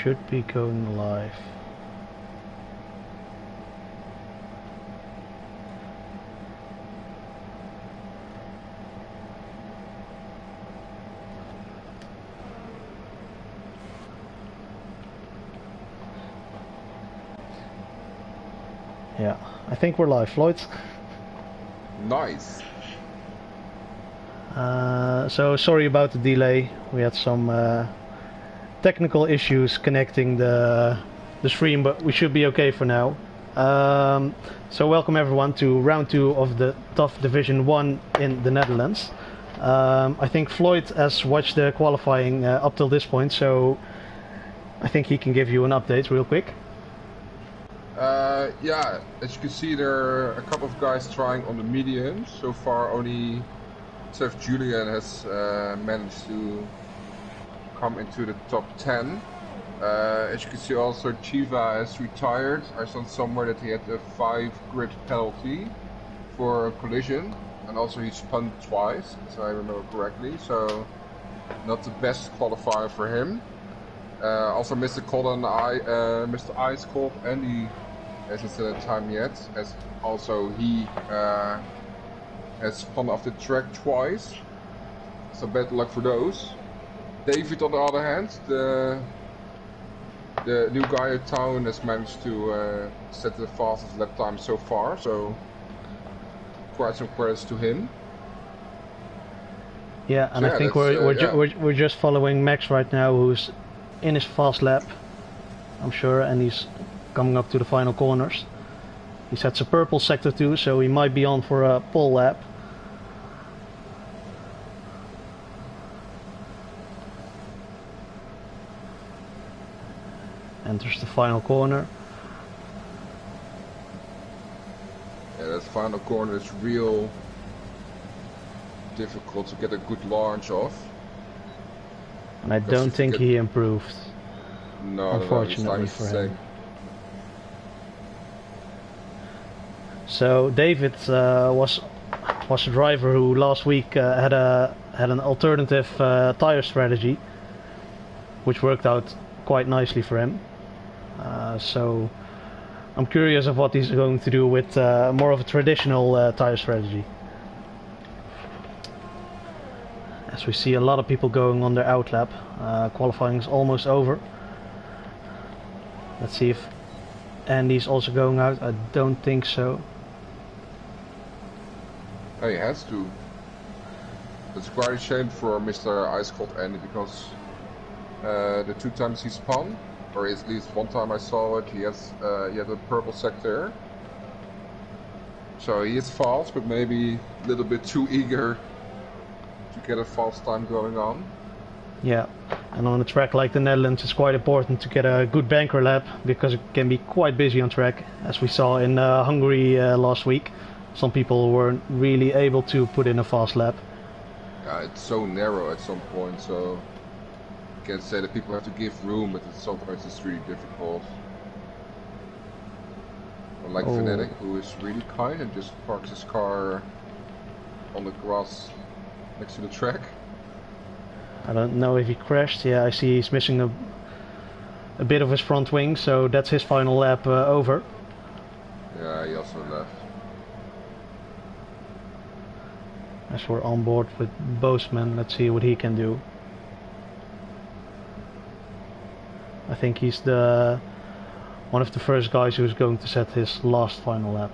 should be going live. Yeah, I think we're live, Floyd. Nice. So sorry about the delay. We had some technical issues connecting the stream, but we should be okay for now. So welcome everyone to round 2 of the TUF Division 1 in the Netherlands. I think Floyd has watched the qualifying up till this point, so I think he can give you an update real quick. Yeah, as you can see, there are a couple of guys trying on the mediums. So far, only Julian has managed to come into the top 10. As you can see, also Chiva has retired. I saw somewhere that he had a 5 grid penalty for a collision, and also he spun twice, if I remember correctly. So not the best qualifier for him. Also, Mr. Mr. Ice Cold Andy hasn't set a time yet, as also he has spun off the track twice. So bad luck for those. David, on the other hand, the new guy at town, has managed to set the fastest lap time so far. So quite some credits to him. Yeah, and so I think we're just following Max right now, who's in his fast lap, I'm sure, and he's coming up to the final corners. He sets a purple sector 2, so he might be on for a pole lap. Enters the final corner. Yeah, that final corner is real difficult to get a good launch off. And I don't think he improved. No, unfortunately for him. So David was a driver who last week had an alternative tire strategy, which worked out quite nicely for him. So I'm curious of what he's going to do with more of a traditional tire strategy. As we see a lot of people going on their outlap. Qualifying is almost over. Let's see if Andy's also going out. I don't think so. Oh, he has to. It's quite a shame for Mr. Ice Cold Andy, because the 2 times he spun, or at least 1 time I saw it, he had a purple sector. So he is fast, but maybe a little bit too eager to get a fast time going on. Yeah, and on a track like the Netherlands, it's quite important to get a good banker lap, because it can be quite busy on track, as we saw in Hungary last week. Some people weren't really able to put in a fast lap. Yeah, it's so narrow at some point, so you can't say that people have to give room, but sometimes it's really difficult. Unlike Fnatic, who is really kind and just parks his car on the grass next to the track. I don't know if he crashed. Yeah, I see he's missing a bit of his front wing, so that's his final lap over. Yeah, he also left. As we're on board with Boseman, let's see what he can do. I think he's one of the first guys who's going to set his last final lap.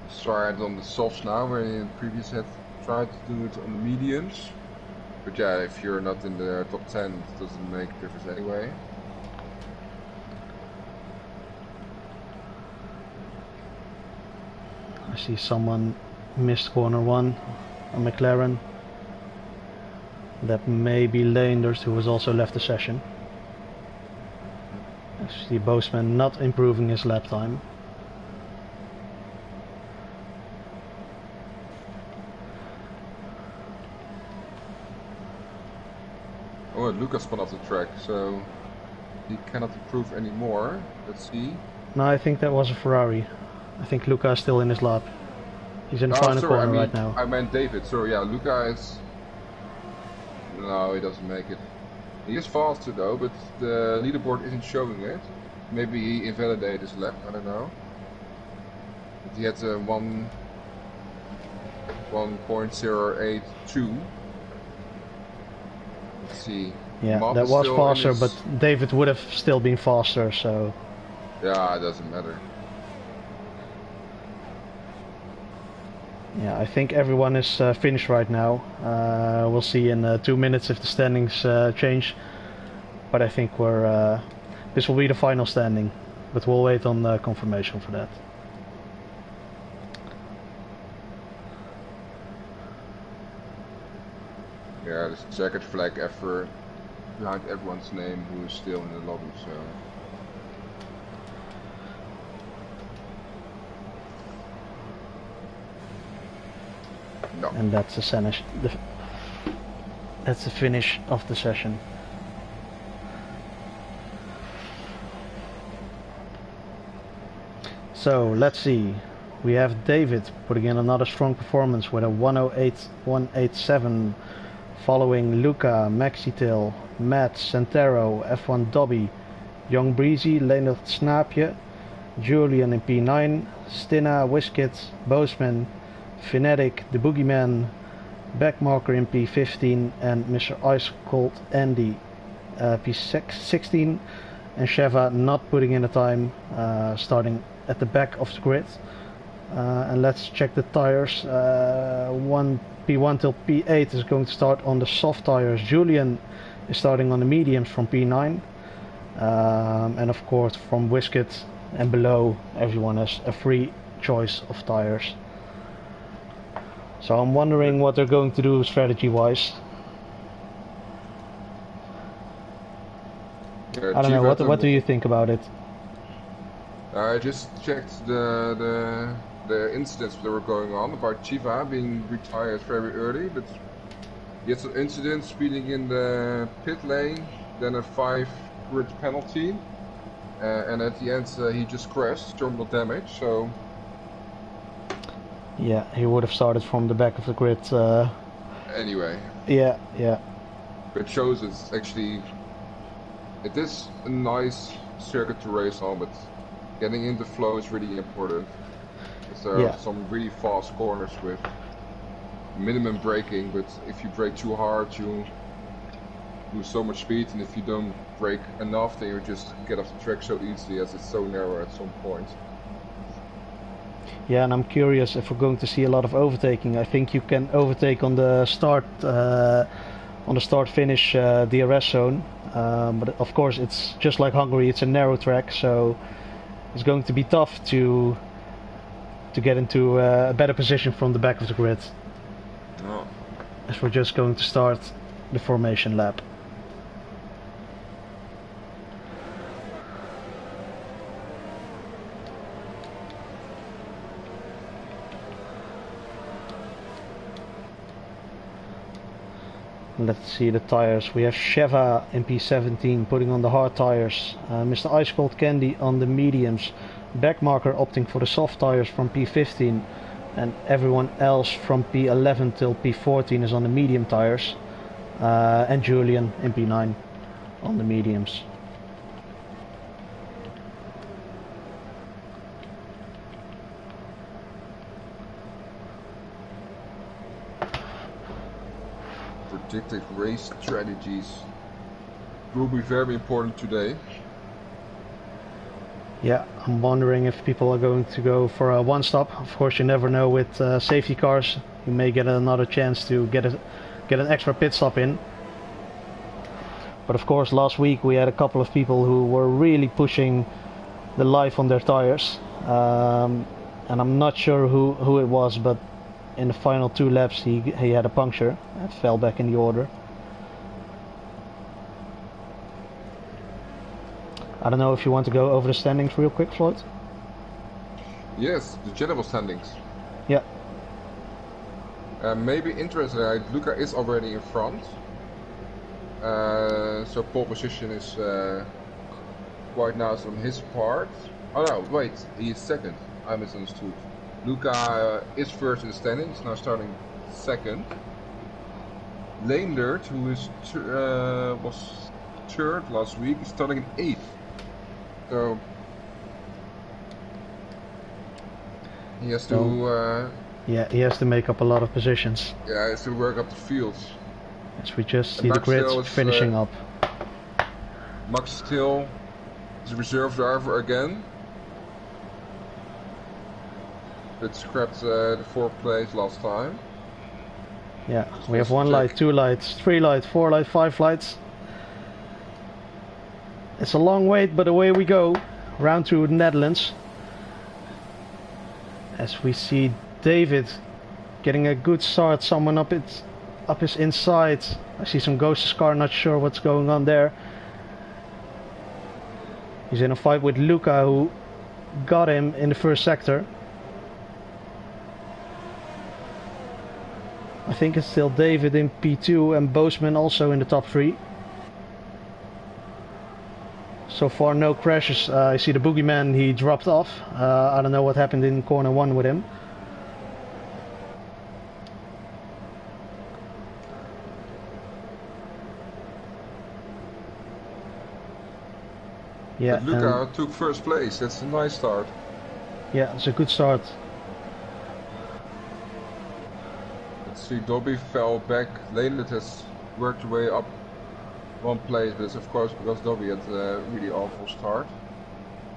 Started on the softs now, where he previously had tried to do it on the mediums. But yeah, if you're not in the top 10, it doesn't make a difference anyway. I see someone missed corner 1 on McLaren. That may be Leenders, who has also left the session. I see Boseman not improving his lap time. Oh, Lucas spun off the track, so he cannot improve anymore. Let's see. No, I think that was a Ferrari. I think Luca is still in his lap. He's in the final corner right now. I meant David. Sorry, yeah, Luca No, he doesn't make it. He is faster though, but the leaderboard isn't showing it. Maybe he invalidated his lap, I don't know. But he had 1.082. Let's see. Yeah, Matt that is was still faster, in his... but David would have still been faster, so... Yeah, it doesn't matter. Yeah, I think everyone is finished right now. We'll see in 2 minutes if the standings change. But I think we're... this will be the final standing. But we'll wait on confirmation for that. Yeah, there's a checkered flag effort behind everyone's name who is still in the lobby, so... No. And that's that's the finish of the session. So let's see. We have David putting in another strong performance with a 108.187, following Luca, Maxitil, Matt, Santero, F1 Dobby, Young Breezy, Leonard Snaapje, Julian in P9, Stina, Wiskit, Bozeman, Phonetic, The Boogeyman, Backmarker in P15, and Mr. Ice Cold Andy P16, and Sheva not putting in a time, starting at the back of the grid. And let's check the tires. P1 till P8 is going to start on the soft tires. Julian is starting on the mediums from P9, and of course from Wiskit and below everyone has a free choice of tires. So I'm wondering what they're going to do strategy wise. I don't know, what do you think about it? I just checked the incidents that were going on about Chiva being retired very early, but he had some incidents speeding in the pit lane, then a 5 grid penalty, and at the end he just crashed, terminal damage, so... Yeah, he would have started from the back of the grid. Anyway. Yeah, yeah. It shows it's actually... It is a nice circuit to race on, but getting into flow is really important. There are some really fast corners with minimum braking, but if you brake too hard you lose so much speed, and if you don't brake enough then you just get off the track so easily as it's so narrow at some point. Yeah, and I'm curious if we're going to see a lot of overtaking. I think you can overtake on the start-finish DRS zone, but of course it's just like Hungary, it's a narrow track, so it's going to be tough to get into a better position from the back of the grid. Oh. As we're just going to start the formation lap. Let's see the tires. We have Sheva in P17 putting on the hard tires. Mr. Ice Cold Candy on the mediums. Backmarker opting for the soft tires from P15. And everyone else from P11 till P14 is on the medium tires. And Julian in P9 on the mediums. Predicted race strategies will be very important today. Yeah, I'm wondering if people are going to go for a one stop. Of course, you never know with safety cars. You may get another chance to get an extra pit stop in. But of course, last week we had a couple of people who were really pushing the life on their tires, and I'm not sure who it was, but in the final 2 laps he had a puncture and fell back in the order. I don't know if you want to go over the standings real quick, Floyd? Yes, the general standings. Yeah. Maybe interesting, Luca is already in front. So pole position is quite nice on his part. Oh no, wait, he is second. I misunderstood. Luca is first in the standings, now starting second. Leendert, who is was third last week, is starting in 8th. So he has to. Yeah, he has to make up a lot of positions. Yeah, he has to work up the fields. As we just see the grid finishing up. Max still is a reserve driver again. But scrapped the 4th place last time. Yeah, we have 1 light, 2 lights, 3 lights, 4 lights, 5 lights. It's a long wait, but away we go. Round through the Netherlands. As we see David getting a good start, someone up his inside. I see some Ghost's car, not sure what's going on there. He's in a fight with Luca, who got him in the first sector. I think it's still David in P2 and Boseman also in the top 3. So far no crashes. I see the boogeyman, he dropped off. I don't know what happened in corner 1 with him. Yeah, but Luca took first place. That's a nice start. Yeah, it's a good start. Let's see, Dobby fell back. Leendert has worked her way up 1 place, but it's of course because Dobby had a really awful start,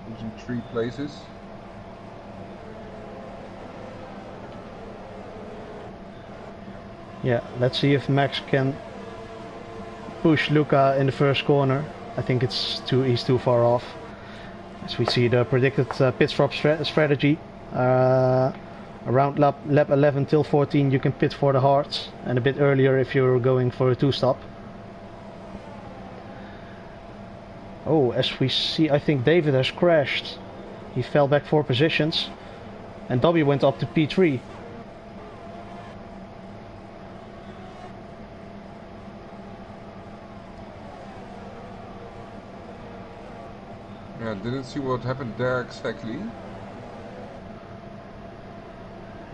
losing 3 places. Yeah, let's see if Max can push Luca in the first corner. I think he's too far off. As we see the predicted pit stop strategy. Around lap 11 till 14 you can pit for the hards, and a bit earlier if you're going for a 2-stop. Oh, as we see, I think David has crashed. He fell back 4 positions, and Dobby went up to P3. Yeah, didn't see what happened there exactly.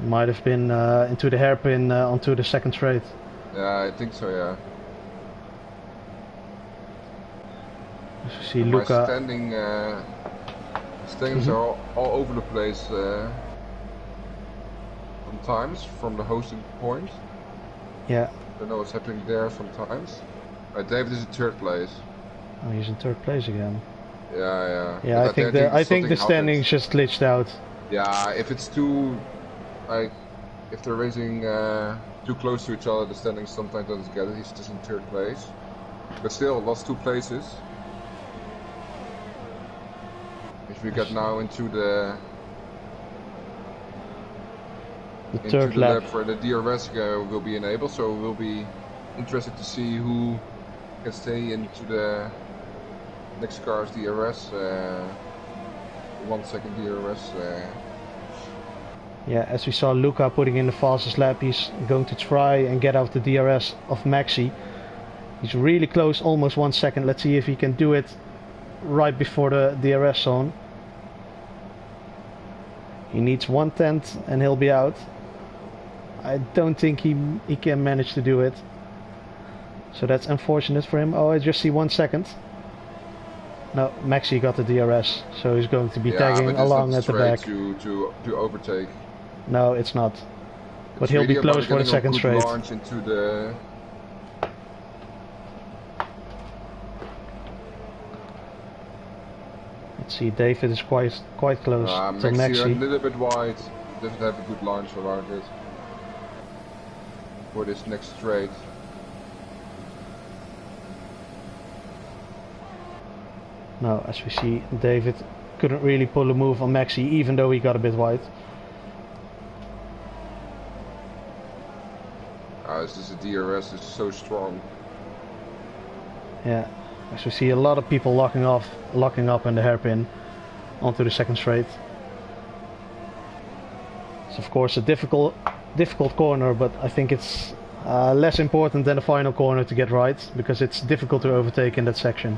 Might have been into the hairpin onto the second straight. Yeah, I think so, yeah. As we see Luca. Standings are all over the place sometimes from the hosting point. Yeah. Don't know what's happening there sometimes. David is in 3rd place. Oh, he's in 3rd place again. Yeah. Yeah, I think the standings just glitched out. Yeah, if it's too, like, if they're racing too close to each other, the standings sometimes doesn't get it. He's just in 3rd place, but still lost 2 places. If we get now into the 3rd lap where the DRS will be enabled, so we'll be interested to see who can stay into the next car's DRS, 1 second DRS. Yeah, as we saw Luca putting in the fastest lap, he's going to try and get out the DRS of Maxi. He's really close, almost 1 second. Let's see if he can do it right before the DRS zone. He needs 1/10 and he'll be out. I don't think he can manage to do it. So that's unfortunate for him. Oh, I just see 1 second. No, Maxi got the DRS, so he's going to be tagging along at the back. To overtake. No, it's not. But he'll be close for the second straight. Launch into the... Let's see, David is quite close to Maxi. A little bit wide. Doesn't have a good launch around it for this next straight. No, as we see, David couldn't really pull a move on Maxi, even though he got a bit wide. This is a DRS, it's so strong. Yeah, as we see a lot of people locking up in the hairpin onto the second straight. It's of course a difficult corner, but I think it's less important than the final corner to get right, because it's difficult to overtake in that section.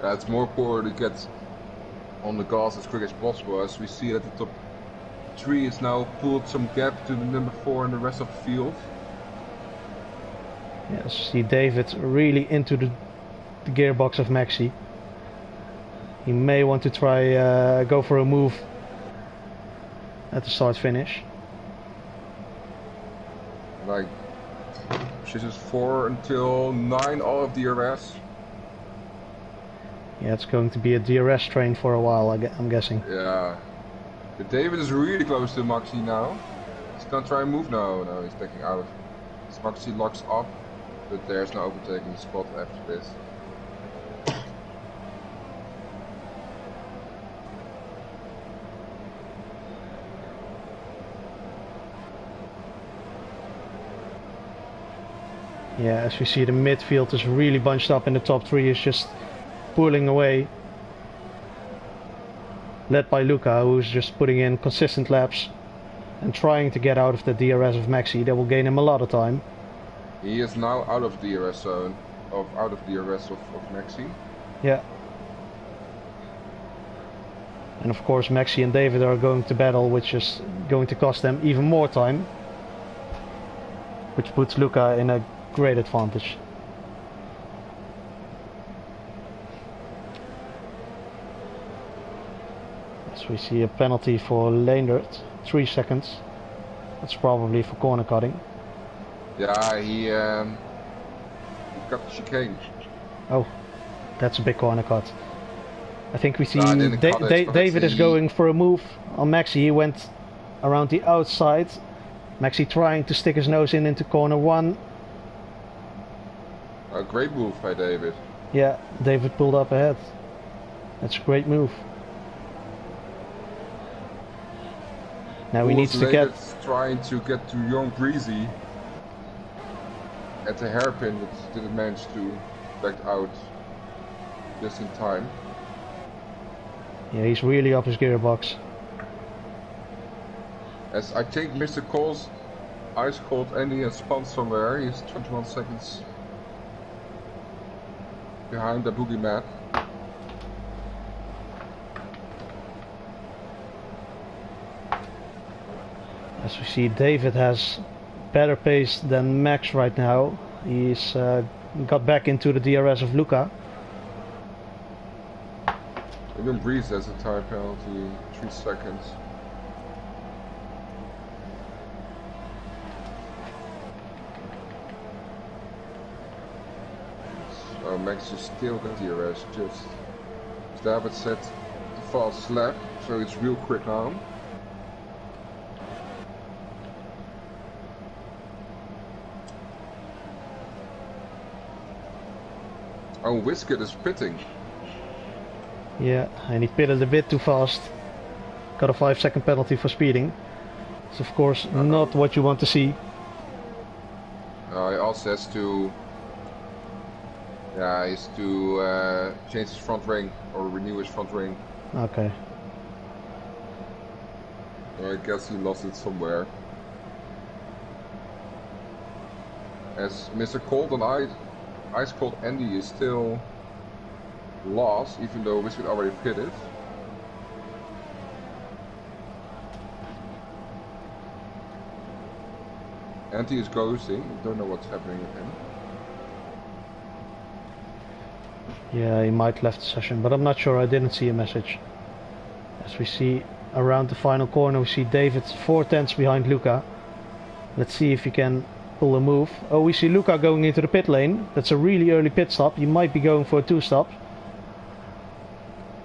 It's more important to get on the gas as quick as possible, as we see at the top 3 has now pulled some gap to the number 4 and the rest of the field. Yeah, see David really into the gearbox of Maxi. He may want to try go for a move at the start finish. Like positions 4 until 9 all of DRS. Yeah, it's going to be a DRS train for a while, I'm guessing. Yeah. But David is really close to Maxi now. He's gonna try and move now. No, he's taking out. As Maxi locks up, but there's no overtaking spot after this. Yeah, as we see, the midfield is really bunched up and the top 3 is just pulling away. Led by Luca, who's just putting in consistent laps and trying to get out of the DRS of Maxi. That will gain him a lot of time. He is now out of DRS zone, out of DRS of Maxi. Yeah. And of course Maxi and David are going to battle, which is going to cost them even more time. Which puts Luca in a great advantage. As we see a penalty for Leendert, 3 seconds. That's probably for corner cutting. Yeah, he got the chicane. Oh, that's a big corner cut. I think we see David is going for a move on Maxi. He went around the outside. Maxi trying to stick his nose into corner 1. A great move by David. Yeah, David pulled up ahead. That's a great move. Now we need to get... trying to get to Young Breezy at the hairpin, but didn't manage to back out just in time. Yeah, he's really up his gearbox. As I think Mr. Cole's ice cold Andy has spun somewhere. He's 21 seconds behind the boogie map. As we see, David has better pace than Max right now. He's got back into the DRS of Luca. Even Breeze has a tire penalty, 3 seconds. So Max is still got DRS, just as David said, the fast lap, so it's real quick now. Oh, Whisket is pitting. Yeah, and he pitted a bit too fast. Got a 5-second penalty for speeding. It's of course not what you want to see. He also has to... Yeah, he has to change his front ring, or renew his front ring. Okay. I guess he lost it somewhere. As Mr. Cold and Ice Cold Andy is still lost, even though Whisket already pitted. Andy is ghosting, don't know what's happening with him. Yeah, he might left the session, but I'm not sure, I didn't see a message. As we see around the final corner, we see David 4/10 behind Luca. Let's see if he can pull a move. Oh, we see Luca going into the pit lane. That's a really early pit stop. He might be going for a 2-stop.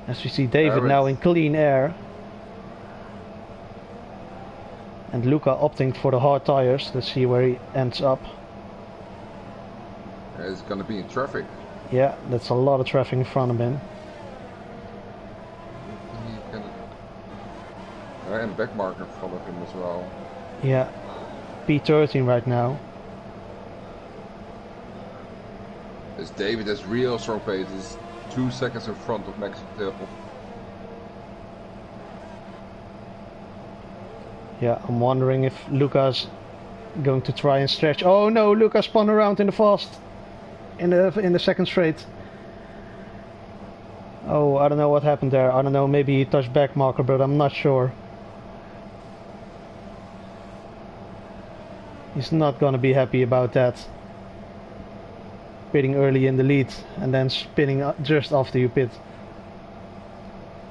As we see David now in clean air. And Luca opting for the hard tires. Let's see where he ends up. He's gonna be in traffic. Yeah, that's a lot of traffic in front of him. And back marker in front of him as well. Yeah, P13 right now. As David has real strong pace. He's 2 seconds in front of Max Hill. Yeah, I'm wondering if Luca's going to try and stretch. Oh no, Luca spun around in the fast. In the second straight. Oh, I don't know what happened there. I don't know, maybe he touched back marker, but I'm not sure. He's not gonna be happy about that. Pitting early in the lead and then spinning just after you pit.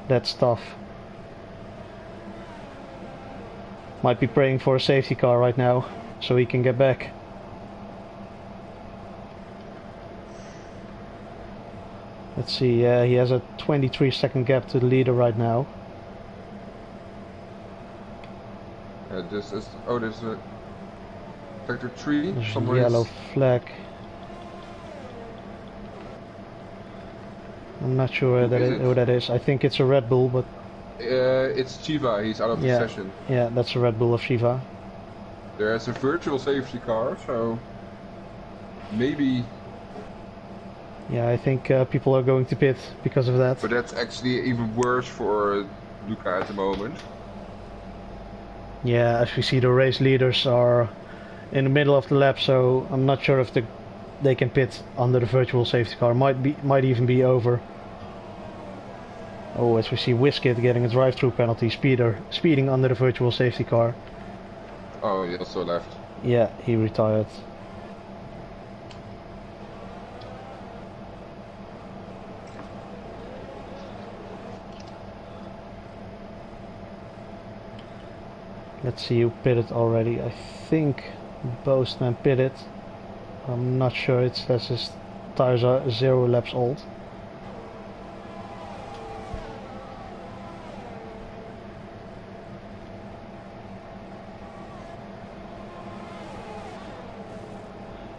That's tough. Might be praying for a safety car right now so he can get back. Let's see, he has a 23-second gap to the leader right now. This is, oh, there's a sector 3. There's a yellow flag. I'm not sure who that is. I think it's a Red Bull, but... it's Chiva, he's out of the session. Yeah, that's a Red Bull of Shiva. There's a virtual safety car, so maybe... Yeah, I think people are going to pit because of that. But that's actually even worse for Luca at the moment. Yeah, as we see, the race leaders are in the middle of the lap, so I'm not sure if they can pit under the virtual safety car. Might even be over. Oh, as we see Whiskit getting a drive-through penalty, speeding under the virtual safety car. Oh, he also left. Yeah, he retired. Let's see who pitted already. I think Boastman pitted. I'm not sure, it says his tires are 0 laps old.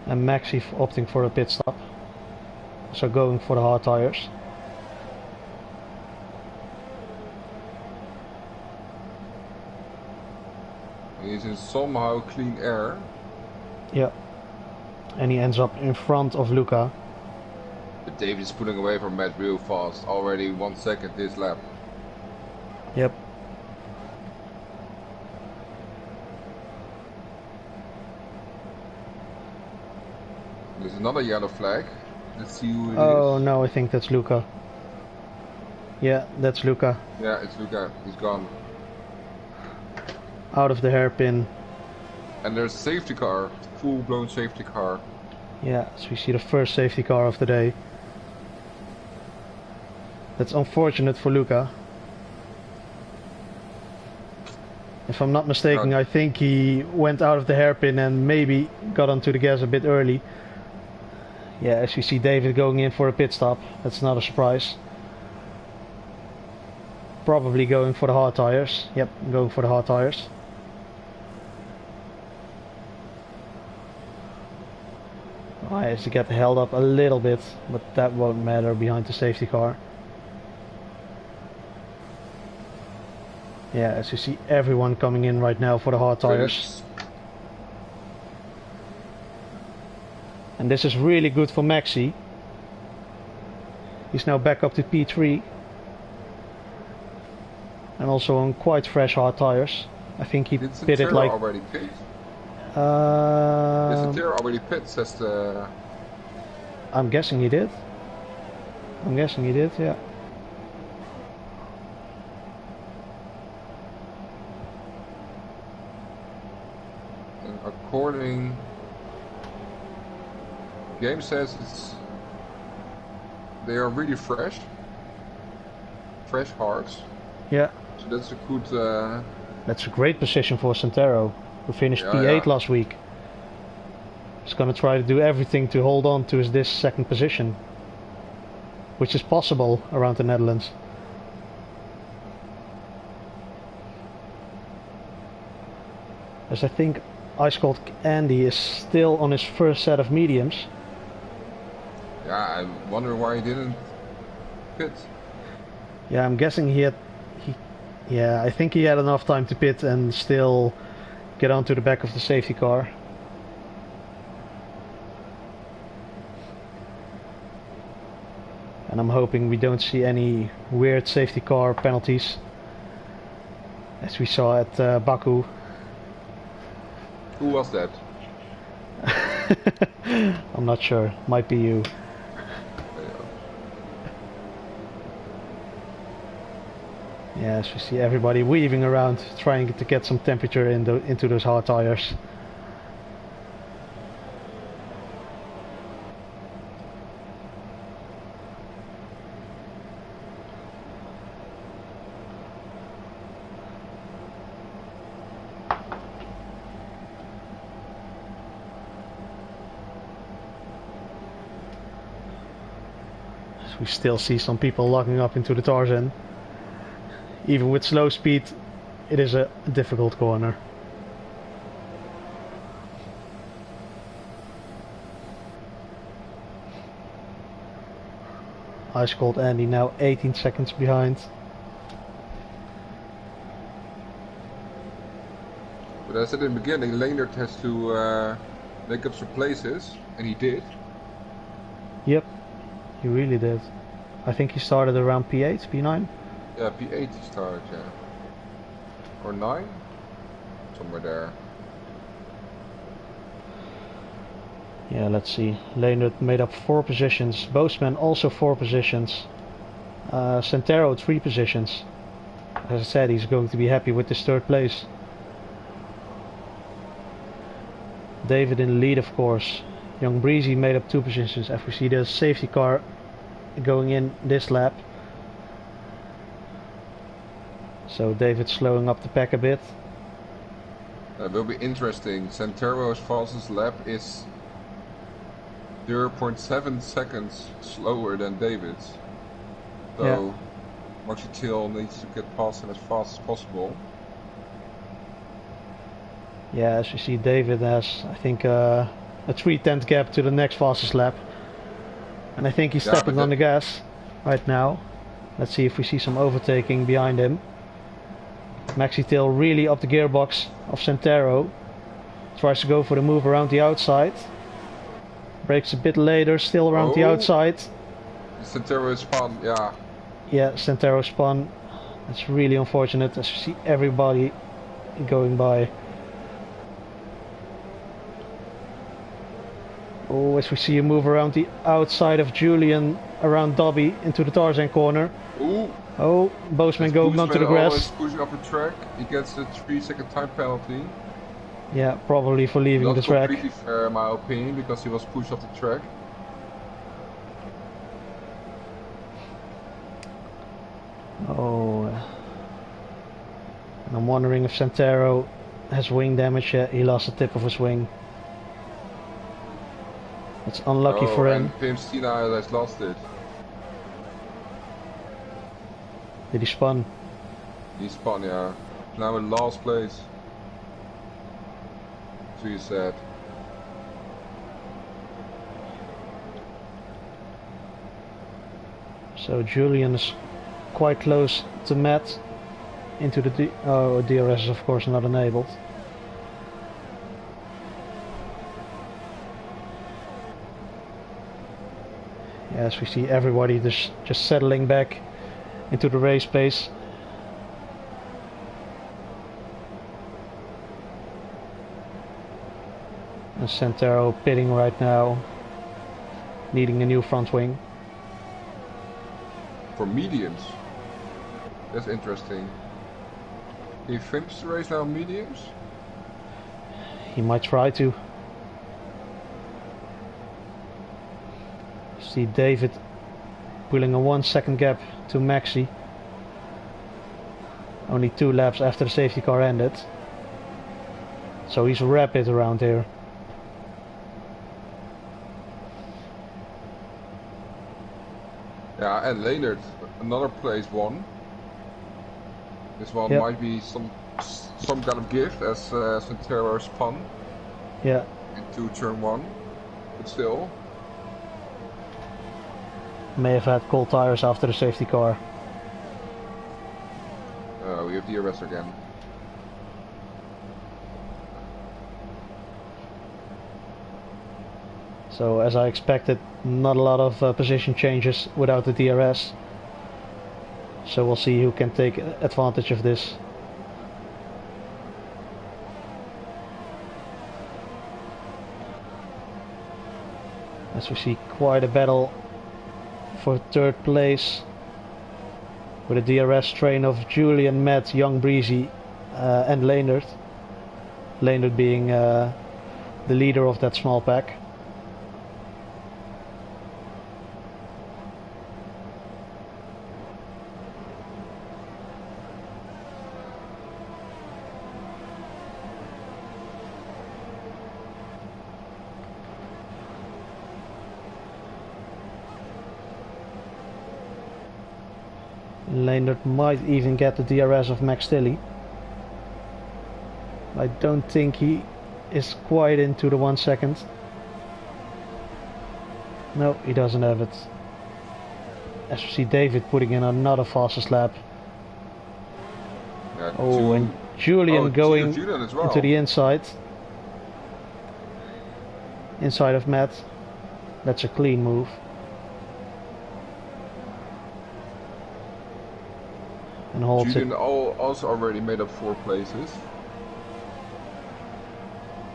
And Maxi opting for a pit stop. So going for the hard tires. He's in somehow clean air. Yeah. And he ends up in front of Luca. But David is pulling away from Matt real fast. Already 1 second this lap. Yep. There's another yellow flag. Let's see who it is. Oh no, I think that's Luca. Yeah, that's Luca. Yeah, it's Luca. He's gone. Out of the hairpin. And there's a safety car. Full-blown safety car. Yeah, so we see the first safety car of the day. That's unfortunate for Luca. If I'm not mistaken, I think he went out of the hairpin and maybe got onto the gas a bit early. Yeah, as you see David going in for a pit stop, that's not a surprise. Probably going for the hard tires. Yep, going for the hard tires. Oh, he has to get held up a little bit, but that won't matter behind the safety car. Yeah, as you see everyone coming in right now for the hard tires. And this is really good for Maxi. He's now back up to P3. And also on quite fresh hard tires. I think he pitted like... already pit? Is the tier already pit, says the... I'm guessing he did. I'm guessing he did, yeah. And according... Game says they are really fresh hearts. Yeah. So that's a good... That's a great position for Santero, who finished P8 last week. He's gonna try to do everything to hold on to this second position, which is possible around the Netherlands. As I think Ice Cold Andy is still on his first set of mediums. Yeah, I wonder why he didn't pit. Yeah, I'm guessing yeah, I think he had enough time to pit and still get onto the back of the safety car. And I'm hoping we don't see any weird safety car penalties, as we saw at Baku. Who was that? I'm not sure. Might be you. Yeah, as we see everybody weaving around, trying to get some temperature into those hard tires. we still see some people locking up into the Tarzan. Even with slow speed, it is a difficult corner. Ice Cold Andy now 18 seconds behind. But as I said in the beginning, Leonard has to make up some places, and he did. Yep, he really did. I think he started around P8, P9? Yeah, P8 he started, yeah. Or 9? Somewhere there. Yeah, let's see. Leonard made up 4 positions. Boastman also 4 positions. Santero 3 positions. As I said, he's going to be happy with this 3rd place. David in the lead, of course. Young Breezy made up 2 positions. As we see the safety car going in this lap. So David slowing up the pack a bit. That will be interesting. Santero's fastest lap is 0.7 seconds slower than David's. So yeah. Maxi Till needs to get past him as fast as possible. Yeah, as you see, David has, I think, a 3/10 gap to the next fastest lap. And I think he's stepping on the gas right now. Let's see if we see some overtaking behind him. Maxi Till really up the gearbox of Santero. Tries to go for the move around the outside. Brakes a bit later, still around the outside. Santero spun, yeah. Yeah, Santero spun. That's really unfortunate as you see everybody going by. Oh, as we see a move around the outside of Julian, around Dobby into the Tarzan corner. Ooh. Oh, Boastman going onto the grass. Pushing up the track. He gets a 3-second time penalty. Yeah, probably for leaving the track. Not completely fair in my opinion, because he was pushed off the track. Oh, and I'm wondering if Santero has wing damage yet. He lost the tip of his wing. It's unlucky for him. And Pim Stina has lost it. Did he spun? He spun, yeah. Now in last place. So you said. So Julian is quite close to Matt. Into the DRS is of course not enabled. As we see everybody just settling back into the race pace. And Santero pitting right now, needing a new front wing. For mediums? That's interesting. He finished the race now on mediums? He might try to. See David pulling a 1 second gap to Maxi. Only 2 laps after the safety car ended. So he's rapid around here. Yeah, and Leonard, another place 1. This one might be some kind of gift as Santero spun. Yeah. Into turn 1, but still. May have had cold tires after the safety car. We have DRS again. So as I expected, not a lot of position changes without the DRS. So we'll see who can take advantage of this. As we see quite a battle for 3rd place, with a DRS train of Julian, Matt, Young Breezy and Leonard. Leonard being the leader of that small pack. Leonard might even get the DRS of Max Tilly. I don't think he is quite into the 1 second. No, he doesn't have it. As we see David putting in another fastest lap. Yeah, and Julian going Julian as well. into the inside of Matt. That's a clean move. And holds Julian it. also already made up 4 places.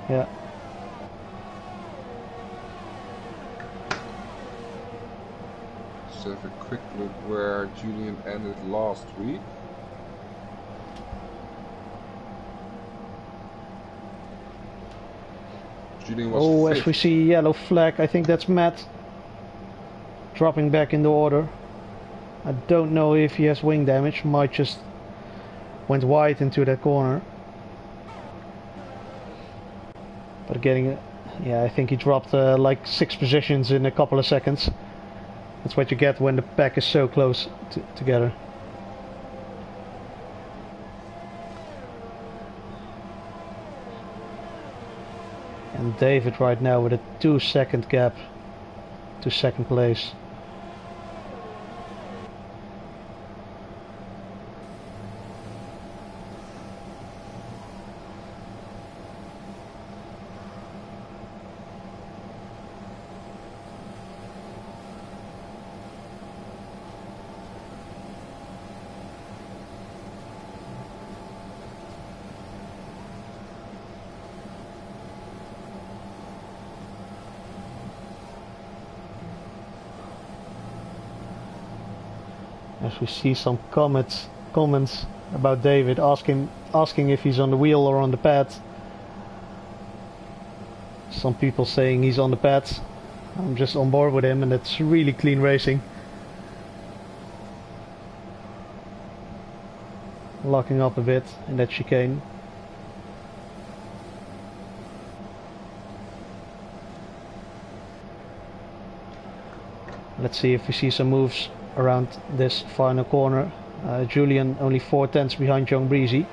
Yeah. Let's have a quick look where Julian ended last week. Julian was 5th. As we see yellow flag, I think that's Matt dropping back in the order. I don't know if he has wing damage, might just went wide into that corner. But getting, yeah, I think he dropped like 6 positions in a couple of seconds. That's what you get when the pack is so close together. And David right now with a 2 second gap to second place. As we see some comments about David asking if he's on the wheel or on the pad. Some people saying he's on the pads. I'm just on board with him, and it's really clean racing. Locking up a bit in that chicane. Let's see if we see some moves around this final corner. Julian only 4 tenths behind Young Breezy.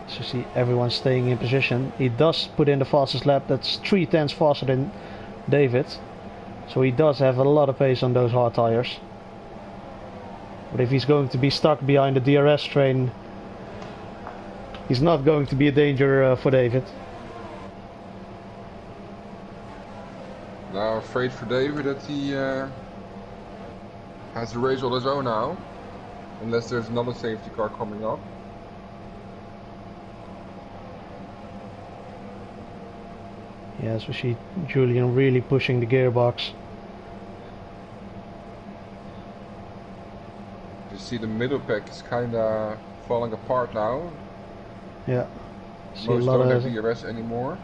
So see everyone staying in position. He does put in the fastest lap. That's 3 tenths faster than David. So he does have a lot of pace on those hard tires. But if he's going to be stuck behind the DRS train, he's not going to be a danger for David. Now I'm afraid for David that he has the race on his own now. Unless there's another safety car coming up. Yes, we see Julian really pushing the gearbox. You see the middle pack is kinda falling apart now. Yeah. See Most a lot don't of have DRS anymore.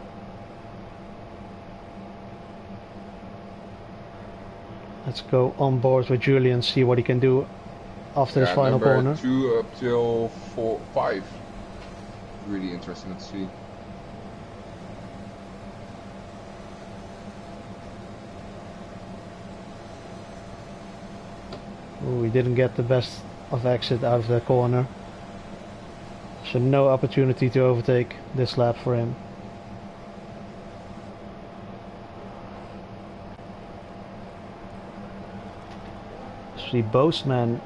Let's go on board with Julian, see what he can do after this final corner. 2 up till 4, 5. Really interesting to see. Ooh, he didn't get the best of exit out of the corner. So no opportunity to overtake this lap for him. See Boastman,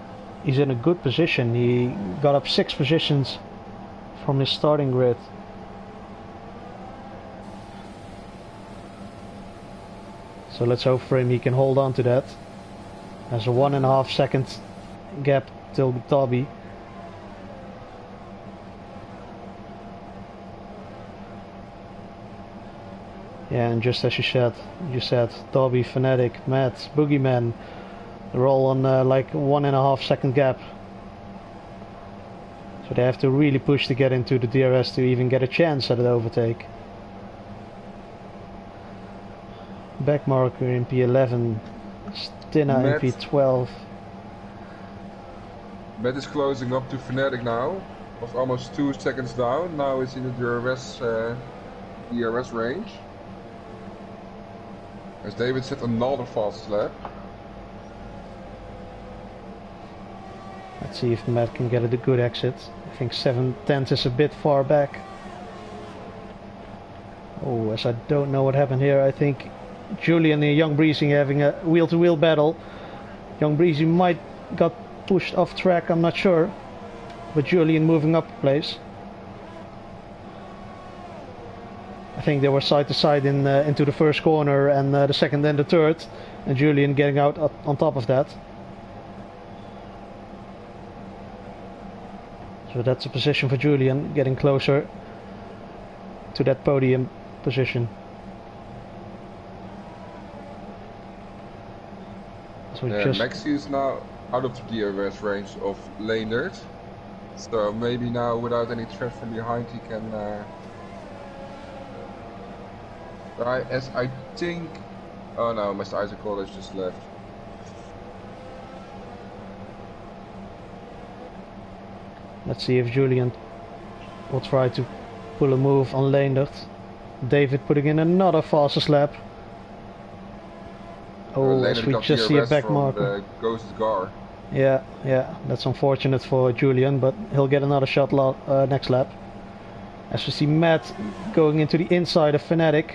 he's in a good position. He got up 6 positions from his starting grid. So let's hope for him he can hold on to that. There's a 1.5 second gap till Dobby. Yeah, and just as you said, Dobby, Fnatic, Matt, Boogeyman, they're all on like 1.5 second gap. So they have to really push to get into the DRS to even get a chance at an overtake. Backmarker in P11, Stina in P12. Matt is closing up to Fnatic now. Was almost 2 seconds down. Now it's in the DRS range. As David said, another fast lap. Let's see if Matt can get a good exit. I think 7/10 is a bit far back. Oh, as I don't know what happened here. I think Julian and Young Breezy having a wheel-to-wheel battle. Young Breezy might got pushed off track, I'm not sure. But Julian moving up a place. I think they were side to side into the first corner and the second and the third. And Julian getting out on top of that. So that's a position for Julian, getting closer to that podium position. So Maxi is now out of the DRS range of Leendert. So maybe now without any threat from behind he can... as I think... Oh no, Mr. Isaac has just left. Let's see if Julian will try to pull a move on Leendert. David putting in another fastest lap. Oh, as we just see a back marker. Ghost Gar. Yeah, that's unfortunate for Julian, but he'll get another shot next lap. As we see Matt going into the inside of Fnatic.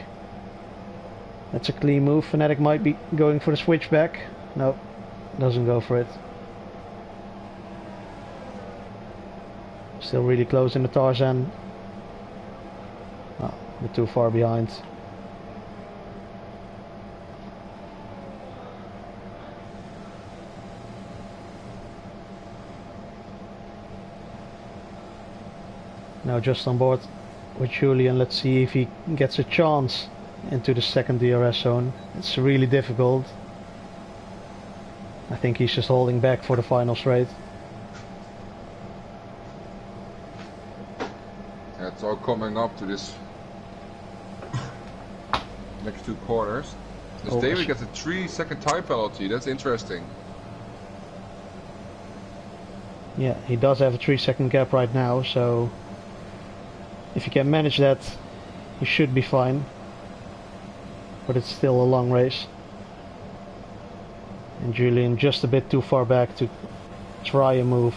That's a clean move. Fnatic might be going for the switchback. No, doesn't go for it. Still really close in the Tarzan. Oh, a bit too far behind. Now just on board with Julian. Let's see if he gets a chance into the second DRS zone. It's really difficult. I think he's just holding back for the final straight. It's all coming up to this next two corners. This David gets a 3-second time penalty. That's interesting. Yeah, he does have a 3-second gap right now, so if you can manage that, you should be fine. But it's still a long race. And Julian just a bit too far back to try a move.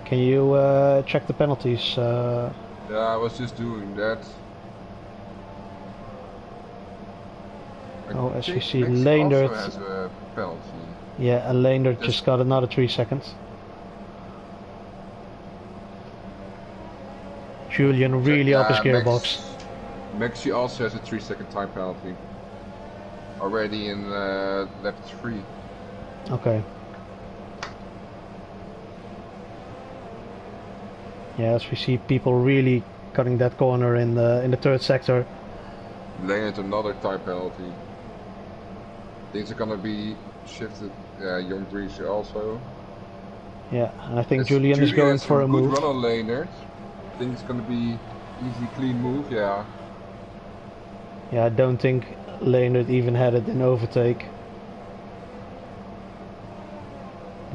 Can you check the penalties? Yeah, I was just doing that. Oh, as we see, Leendert also has a penalty. Yeah, and Leendert just got another 3 seconds. Julian really up his gearbox. Maxi also has a 3-second time penalty. Already in lap 3. Okay. Yeah, as we see people really cutting that corner in the third sector. Leendert another time penalty. Things are gonna be shifted. Young Breezy also. Yeah, and I think Julian is going for a move. Good run on Leendert. I think it's gonna be easy, clean move. Yeah. Yeah, I don't think Leendert even had it in overtake.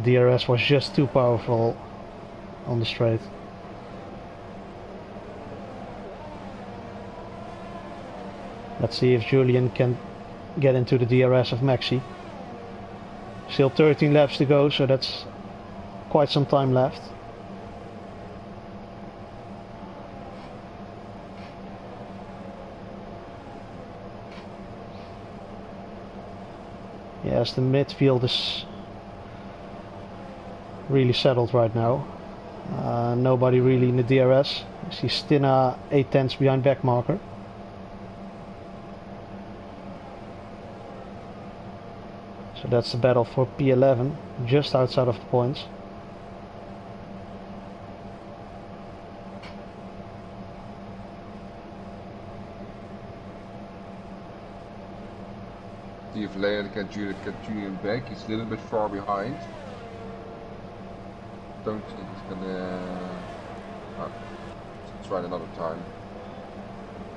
DRS was just too powerful on the straight. Let's see if Julian can get into the DRS of Maxi. Still 13 laps to go, so that's quite some time left. Yes, the midfield is really settled right now. Nobody really in the DRS. I see Stina 8/10 behind backmarker. So that's the battle for P11, just outside of the points. See if Leendert can get Julian back. He's a little bit far behind. Don't think he's gonna try it another time.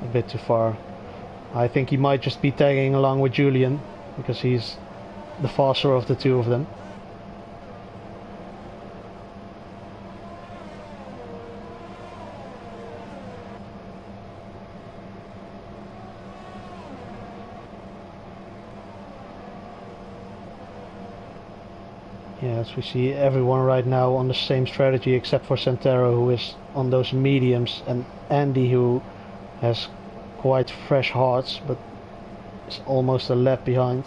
A bit too far. I think he might just be tagging along with Julian because he's the faster of the two of them. Yes, we see everyone right now on the same strategy except for Santero, who is on those mediums, and Andy, who has quite fresh hearts but is almost a lap behind.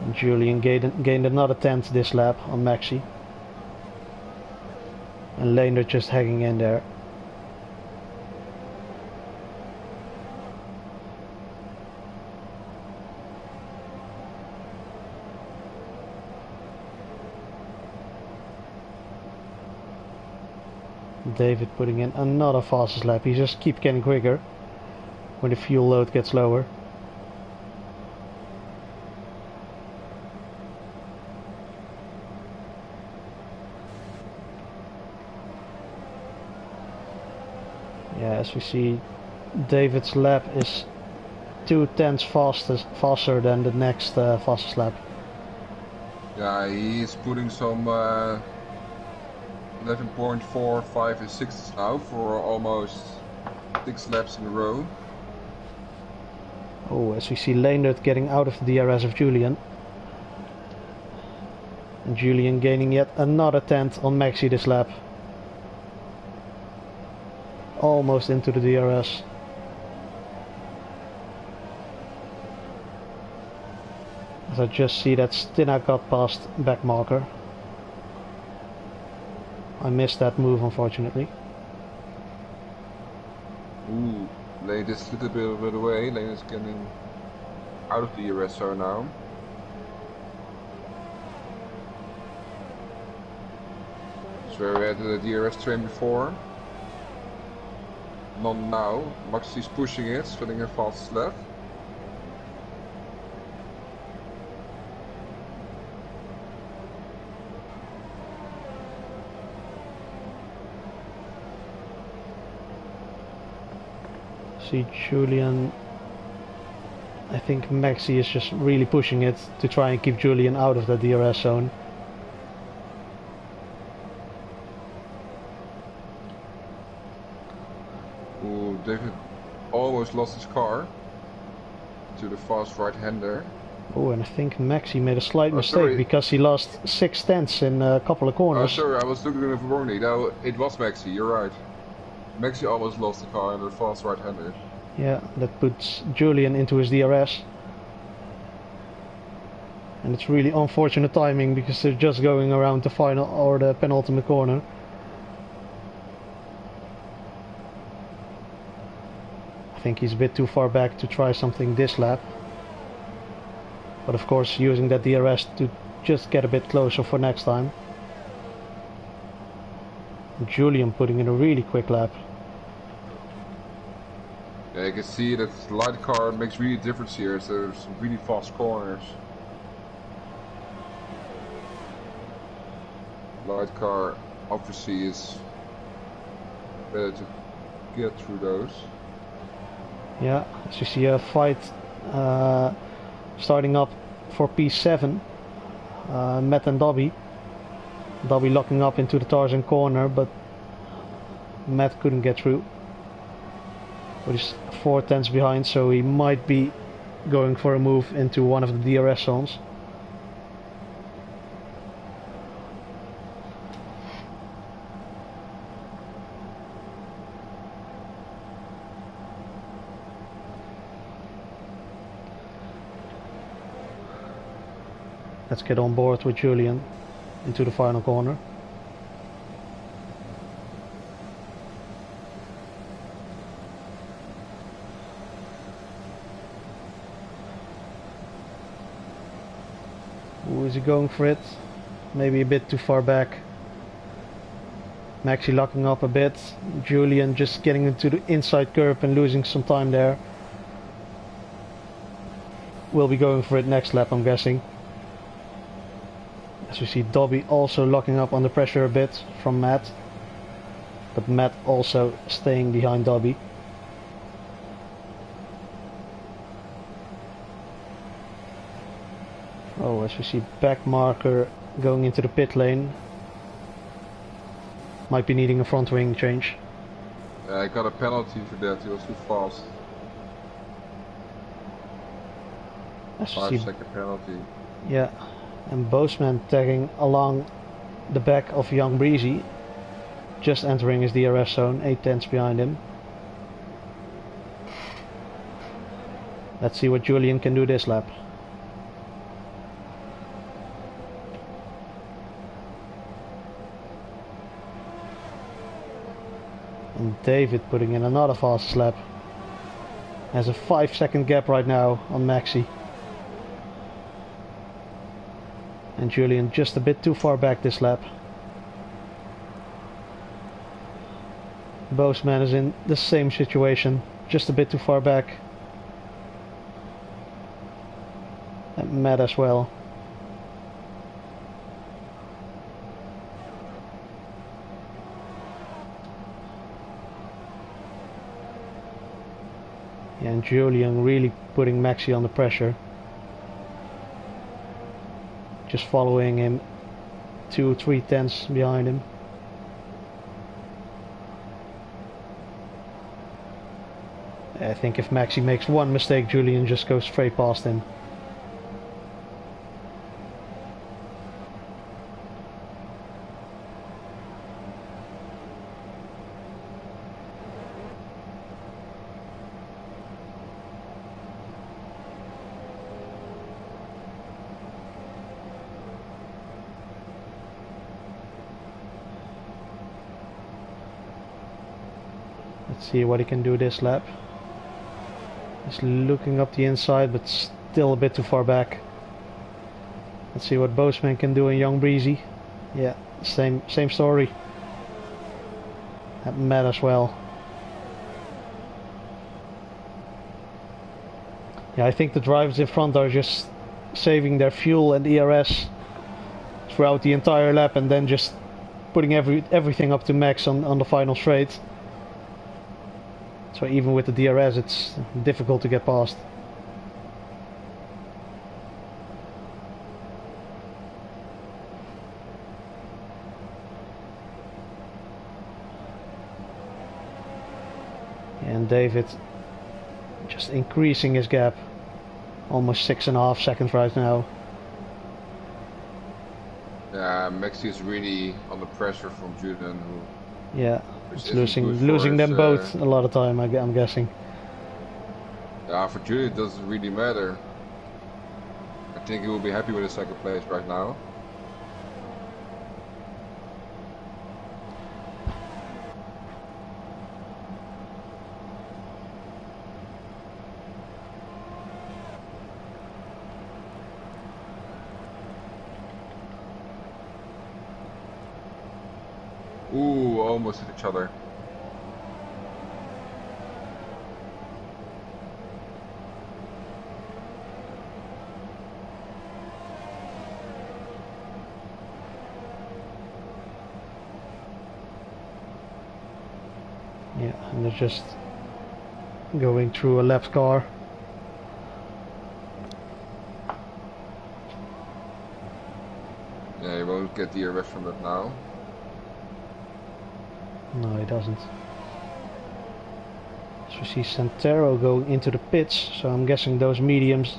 And Julian gained another 10th this lap on Maxi. And Leonard just hanging in there. David putting in another fastest lap. He just keeps getting quicker when the fuel load gets lower. Yeah, as we see, David's lap is 2/10 faster than the next fastest lap. Yeah, he's putting some 11.4, 5 and 6 now for almost 6 laps in a row. Oh, as we see Leonard getting out of the DRS of Julian. And Julian gaining yet another 10th on Maxi this lap. Almost into the DRS. As I just see that Stina got past back marker. I missed that move, unfortunately. Ooh, Lane is a little bit away. Lane is getting out of the DRS zone now. So we had the DRS train before. Not now. Maxi's pushing it, filling her fastest lap. See Julian. I think Maxi is just really pushing it to try and keep Julian out of the DRS zone. Ooh, David almost lost his car to the fast right-hander. Oh, and I think Maxi made a slight mistake sorry. because he lost 6/10 in a couple of Oh, corners. sorry, I was looking at it wrongly. No, it was Maxi, you're right. Maxi almost lost the car in the fast right-hander. Yeah, that puts Julian into his DRS. And it's really unfortunate timing because they're just going around the final or the penultimate corner. I think he's a bit too far back to try something this lap. But of course using that DRS to just get a bit closer for next time. Julian putting in a really quick lap. Yeah, you can see that the light car makes really difference here, so there's some really fast corners. Light car obviously is better to get through those. Yeah, as you see a fight starting up for P7. Matt and Dobby. Dobby locking up into the Tarzan corner, but Matt couldn't get through. But he's 4/10 behind, so he might be going for a move into one of the DRS zones. Let's get on board with Julian into the final corner. Ooh, is he going for it? Maybe a bit too far back. Maxi locking up a bit. Julian just getting into the inside curb and losing some time there. We'll be going for it next lap, I'm guessing. As we see Dobby also locking up under pressure a bit from Matt. but Matt also staying behind Dobby. Oh, as we see back marker going into the pit lane. Might be needing a front wing change. I got a penalty for that, he was too fast. As we see, 5-second penalty. yeah, and Boseman tagging along the back of Young Breezy, just entering his DRS zone, 8 tenths behind him. Let's see what Julian can do this lap. And David putting in another fast lap. Has a 5-second gap right now on Maxi. And Julian just a bit too far back this lap. Boseman is in the same situation, just a bit too far back. And Matt as well. Yeah, and Julian really putting Maxi under pressure. Just following him 2-3 tenths behind him. I think if Maxi makes one mistake, Julian just goes straight past him. Let's see what he can do this lap. He's looking up the inside, but still a bit too far back. Let's see what Boseman can do in Young Breezy. Yeah, same story. That Matt as well. Yeah, I think the drivers in front are just saving their fuel and ERS throughout the entire lap, and then just putting everything up to max on the final straight. So even with the DRS, it's difficult to get past. And David just increasing his gap, almost 6.5 seconds right now. Yeah, Maxi is really under pressure from Julian. Yeah, it's losing them both a lot of time, I'm guessing. Yeah, for Julian it doesn't really matter. I think he will be happy with his second place right now. Ooh, almost hit each other. Yeah, and they're just going through a left car. Yeah, he won't get the arrest from that now. No, he doesn't. So we see Santero going into the pits, so I'm guessing those mediums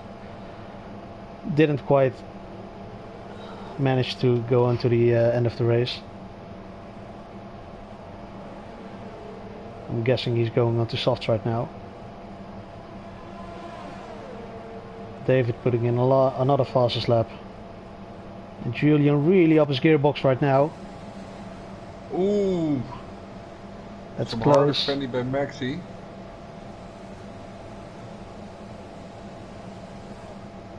didn't quite manage to go onto the end of the race. I'm guessing he's going onto softs right now. David putting in another fastest lap. And Julian really up his gearbox right now. Ooh! That's some close. hard defending by Maxi.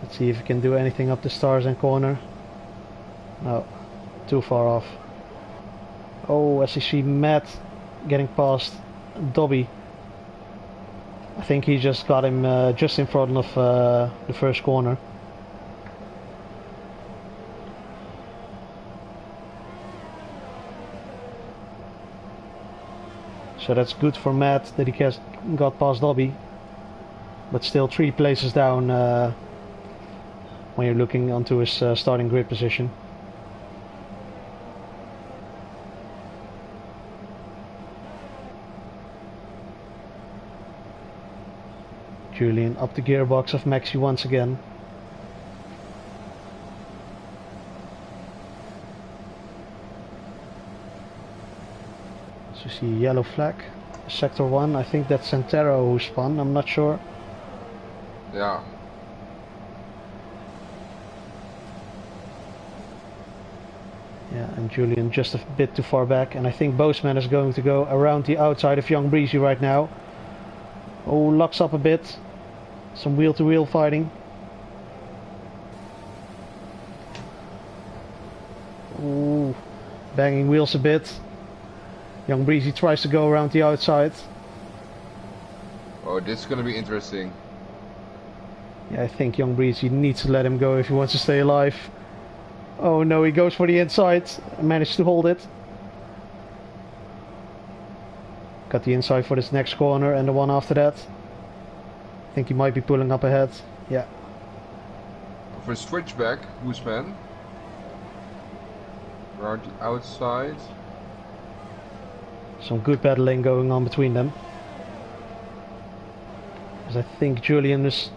Let's see if he can do anything up the stars and corner. No, too far off. Oh, as you see Matt getting past Dobby. I think he just got him just in front of the first corner. So that's good for Matt that he got past Dobby. But still 3 places down when you're looking onto his starting grid position. Julian up the gearbox of Maxi once again. So you see a yellow flag. Sector 1, I think that's Santero who spun, I'm not sure. Yeah. Yeah, and Julian just a bit too far back, and I think Boseman is going to go around the outside of Young Breezy right now. Oh, locks up a bit. Some wheel-to-wheel fighting. Ooh, banging wheels a bit. Young Breezy tries to go around the outside. Oh, this is gonna be interesting. Yeah, I think Young Breezy needs to let him go if he wants to stay alive. Oh no, he goes for the inside. Managed to hold it. Got the inside for this next corner and the one after that. I think he might be pulling up ahead. Yeah. For a switchback, Gooseman. Around the outside. Some good battling going on between them. Because I think Julian is...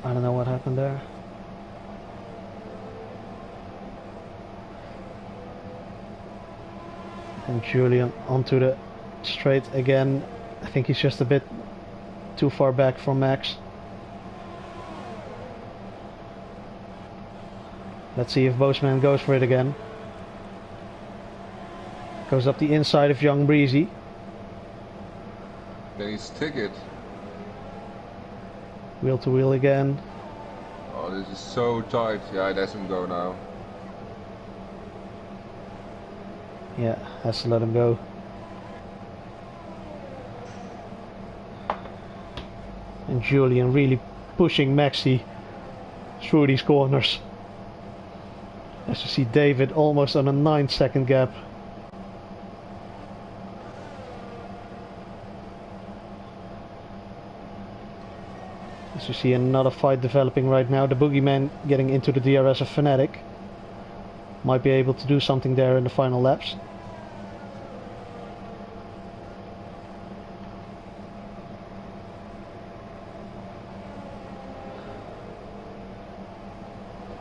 I don't know what happened there. And Julian onto the straight again. I think he's just a bit too far back from Max. Let's see if Boseman goes for it again. Goes up the inside of Young Breezy. Then he's ticket. Wheel to wheel again. Oh, this is so tight. Yeah, it lets him go now. Yeah, has to let him go. And Julian really pushing Maxi through these corners. As you see David almost on a 9-second gap. As you see another fight developing right now. The Boogeyman getting into the DRS of Fnatic. Might be able to do something there in the final laps.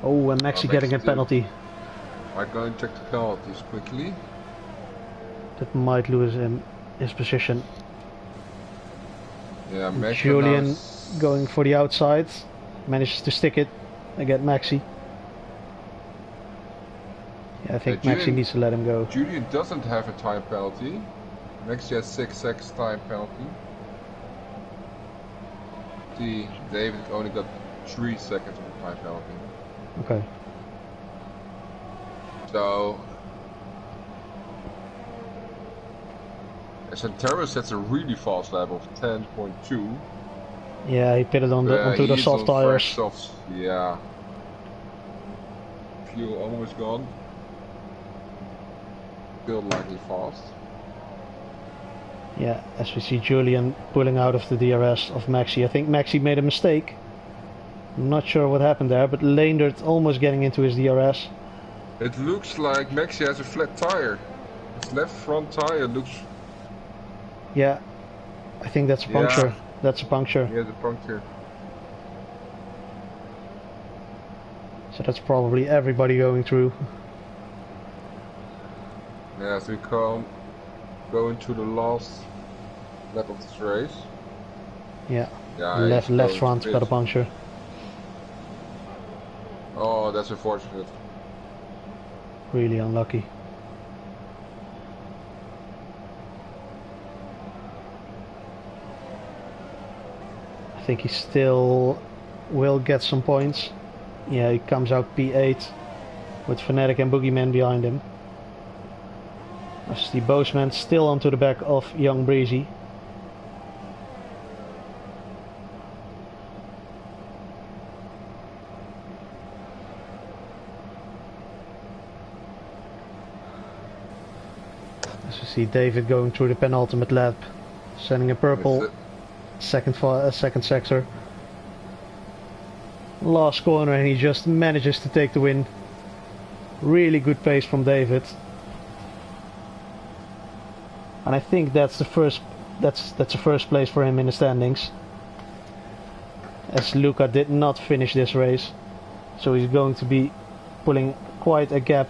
Oh, and Maxi getting a penalty. I'm going to check the penalties quickly. That might lose him his position. Yeah, Max Julian going for the outside. Manages to stick it against Maxi. Yeah, I think Maxi needs to let him go. Julian doesn't have a time penalty. Maxi has 6 seconds time penalty. David only got 3 seconds of a time penalty. Okay. So Santero sets a really fast lap of 10.2. Yeah, he pitted on onto the soft tires. Softs, yeah. Fuel almost gone. Still likely fast. Yeah, as we see Julian pulling out of the DRS of Maxi. I think Maxi made a mistake. I'm not sure what happened there, but Leendert almost getting into his DRS. It looks like Maxi has a flat tire. His left front tire looks... Yeah, I think that's a puncture. Yeah. That's a puncture. Yeah, the puncture. So that's probably everybody going through. Yeah, as we go into the last lap of this race. Yeah, yeah left front got a puncture. Oh, that's unfortunate. Really unlucky. I think he still will get some points. Yeah, he comes out P8 with Fnatic and Boogeyman behind him. As the Boseman still onto the back of Young Breezy. As you See David going through the penultimate lap, sending a purple second sector. Last corner and he just manages to take the win. Really good pace from David. And I think that's the first place for him in the standings. As Luca did not finish this race. So he's going to be pulling quite a gap.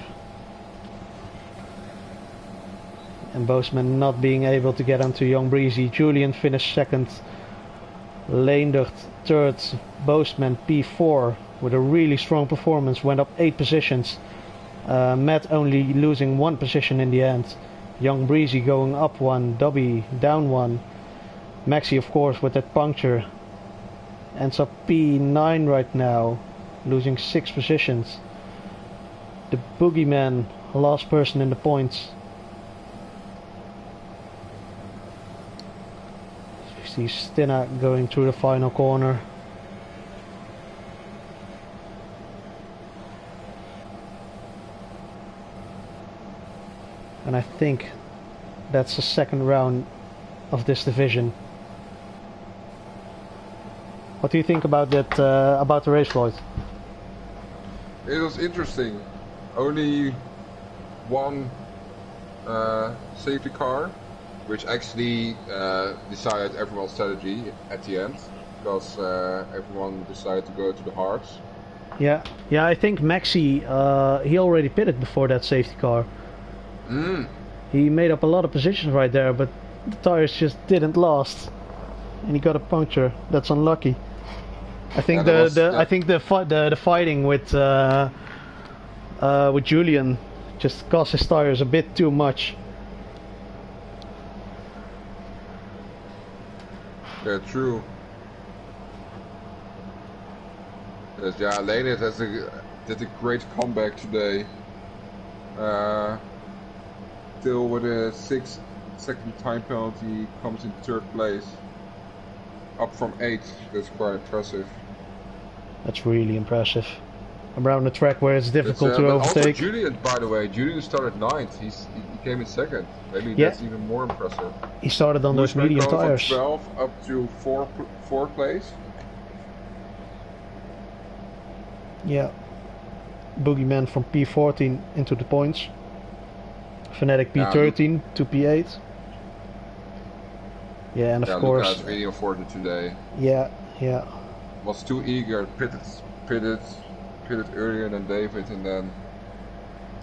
And Boasman not being able to get onto Young Breezy. Julian finished second. Leendert third. Boasman P4 with a really strong performance. Went up 8 positions. Matt only losing 1 position in the end. Young Breezy going up 1. Dobby down 1. Maxi of course with that puncture. Ends up P9 right now. Losing 6 positions. The Boogeyman, last person in the points. See Stina going through the final corner. And I think that's the second round of this division. What do you think about that? About the race, Floyd? It was interesting. Only one safety car, which actually decided everyone's strategy at the end, because everyone decided to go to the hards. Yeah, I think Maxi, he already pitted before that safety car. He made up a lot of positions right there, but the tires just didn't last, and he got a puncture. That's unlucky. I think the fighting with Julian just cost his tires a bit too much. Yeah, true. Yes, yeah, Leendert did a great comeback today. Still with a 6-second time penalty, comes in 3rd place. Up from 8, that's quite impressive. That's really impressive. Around the track where it's difficult to overtake. Also Julian, by the way, Julian started 9th. He came in 2nd. Maybe that's even more impressive. He started on those medium tires. From 12 up to 4th place. Yeah. Boogeyman from P14 into the points. Fnatic P13 to P8. Yeah, and of course. Luca is really unfortunate today. Yeah. Was too eager, pitted earlier than David, and then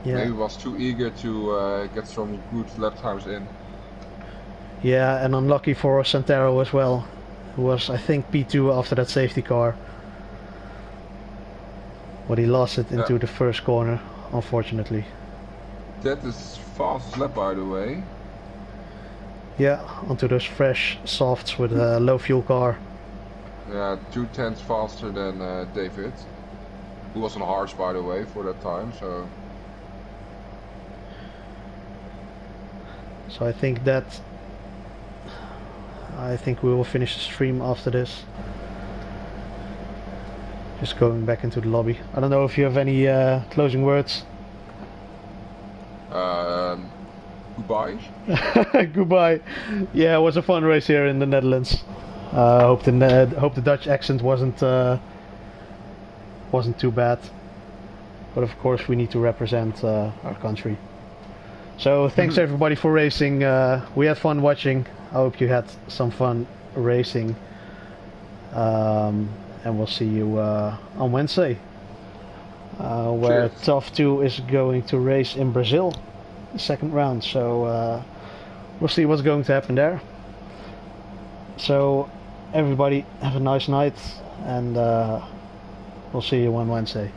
maybe was too eager to get some good lap times in. Yeah, and unlucky for Santero as well, who was I think P2 after that safety car. But he lost it into the first corner, unfortunately. That is fastest lap, by the way. Yeah, onto those fresh softs with a low fuel car. Yeah, 2/10 faster than David, who was on hards, by the way, for that time. So I think we will finish the stream after this. Just going back into the lobby. I don't know if you have any closing words. Goodbye. Goodbye. Yeah, it was a fun race here in the Netherlands. Hope the Dutch accent wasn't too bad. But of course we need to represent our country. So thanks everybody for racing. We had fun watching. I hope you had some fun racing. And we'll see you on Wednesday, where TUF2 is going to race in Brazil, the 2nd round. So we'll see what's going to happen there. So everybody have a nice night, and we'll see you on Wednesday.